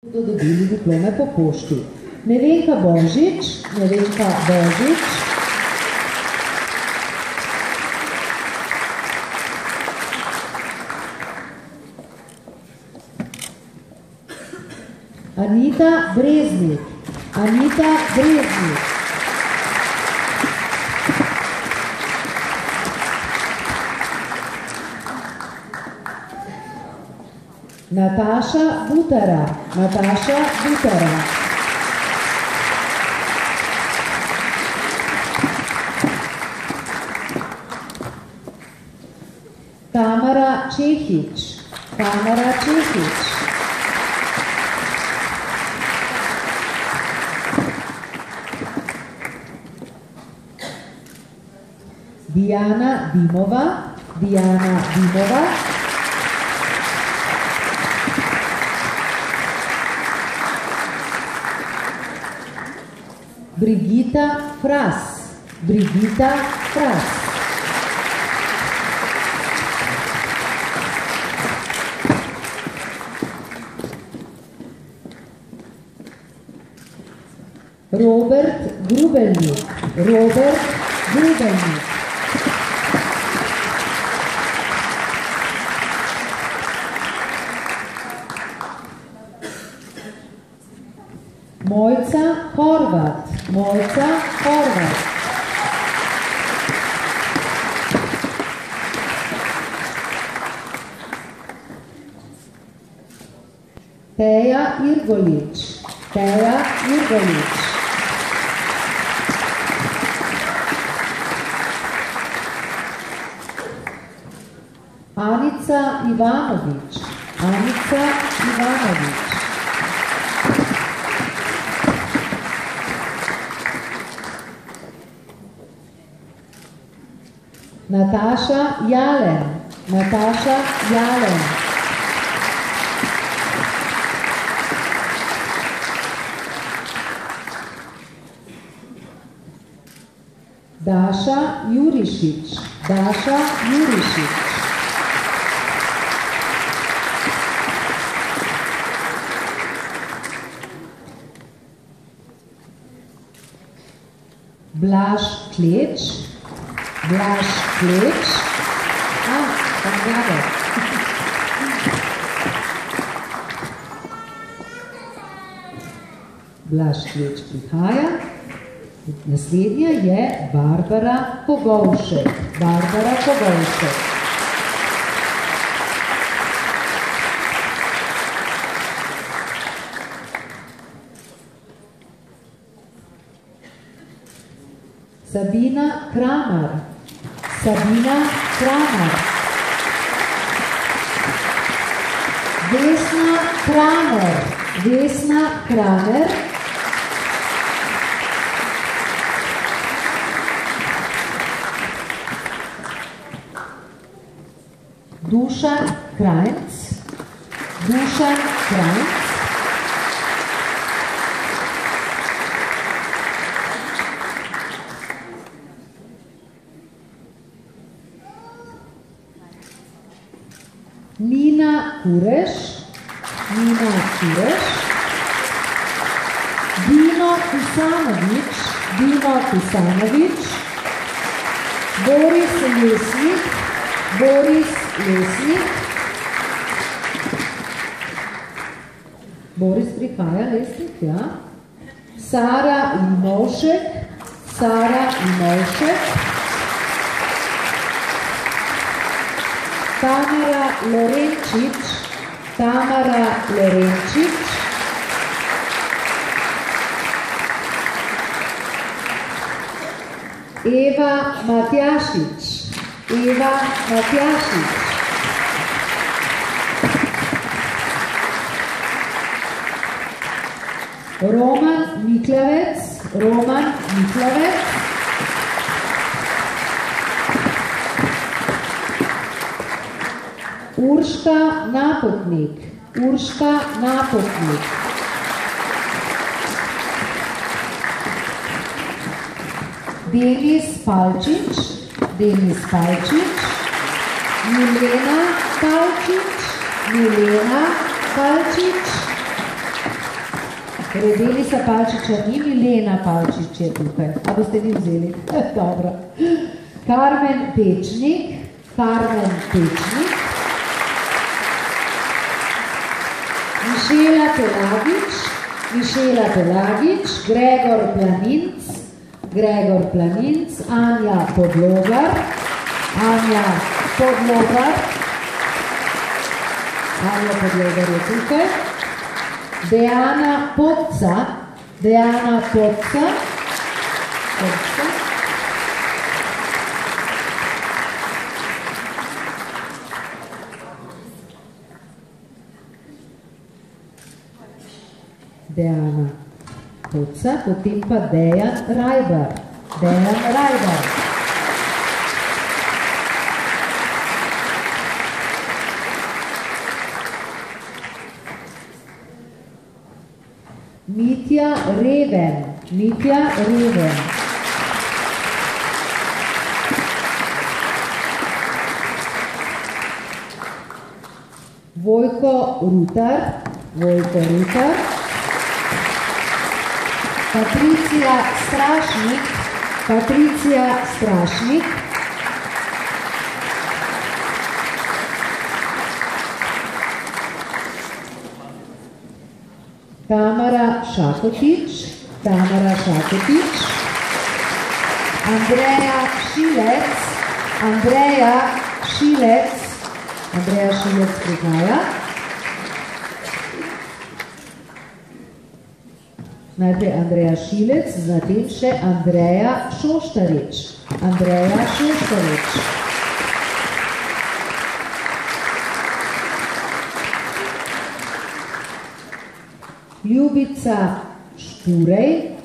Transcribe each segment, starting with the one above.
bodo dobili diplome po pošti. Nevenka Božič, Anita Breznik, Nataša Butara, Tamara Čehič, Diana Dimova, Brigita Fras, Robert Grubelnik, Mojca Horvat, Teja Irgolič, Anica Ivanovič, Nataša Jalen, Daša Jurišič, Blaž Kleč, Blaž Kleč prihaja. Naslednja je Barbara Pogovšek. Sabina Kramar. Vesna Kramer. Dušan Krajnc. Nina Kureš. Dino Pisanovič. Boris Lesnik. Boris prihaja, Lesnik, ja. Sara Imovšek. Tamara Lorenčič. Eva Matjašič. Roman Miklavec. Urška Napotnik. Denis Palčič. Milena Palčič. Torej, Denisa Palčiča ni, Milena Palčič je tukaj. A boste vi vzeli? Dobro. Karmen Pečnik, Mišela Tolagič, Gregor Planinc, Anja Podlogar je tukaj, Dejana Podca, potem pa Dejan Rajbar. Mitja Reven. Vojko Rutar. Patricija Strašnik. Tamara Šakotič. Andreja Šilec prihaja. Najprej Andreja Šilec, zatem še Andreja Šoštarič. Ljubica Špurej.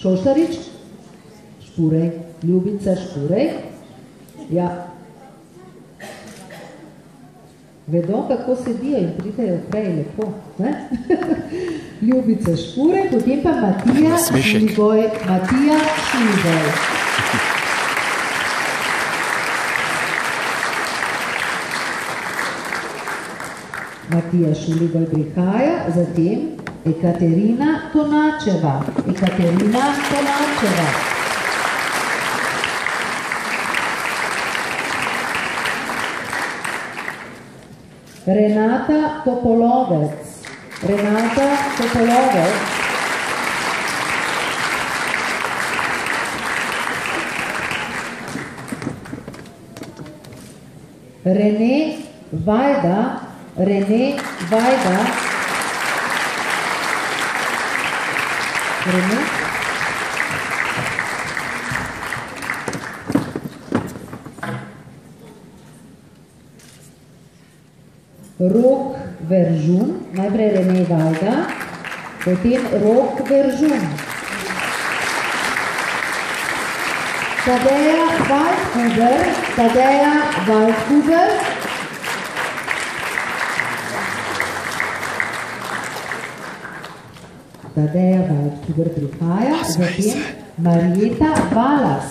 Šoštarič? Ljubica Špurej. Ja. Vedo, kako sedijo in pridejo prej lepo. Ne? Ljubica Špurej, potem pa Matija Šuligoj. Matija Šuligoj prihaja, zatem Ekaterina Tonačeva. Renata Topolovec. Rene Vajda. Rok Veržun, najprej Rene Vajda, potem Rok Veržun. Tadeja Waldhuber. Tadeja Waldhuber prihaja, zatem Marjeta Valas.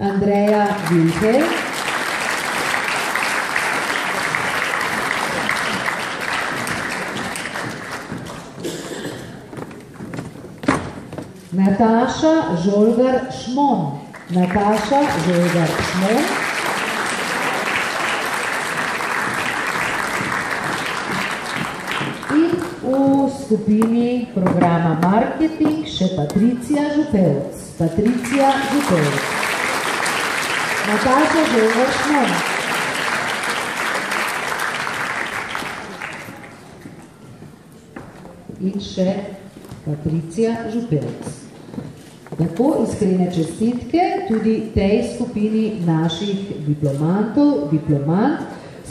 Andreja Wilhelm. Nataša Žolgar Šmon. In v skupini programa Marketing še Patricija Župevc. Nataša Žolgar Šmon. In še Patricija Župevc. Tako iskrene čestitke tudi tej skupini naših diplomantov, diplomant,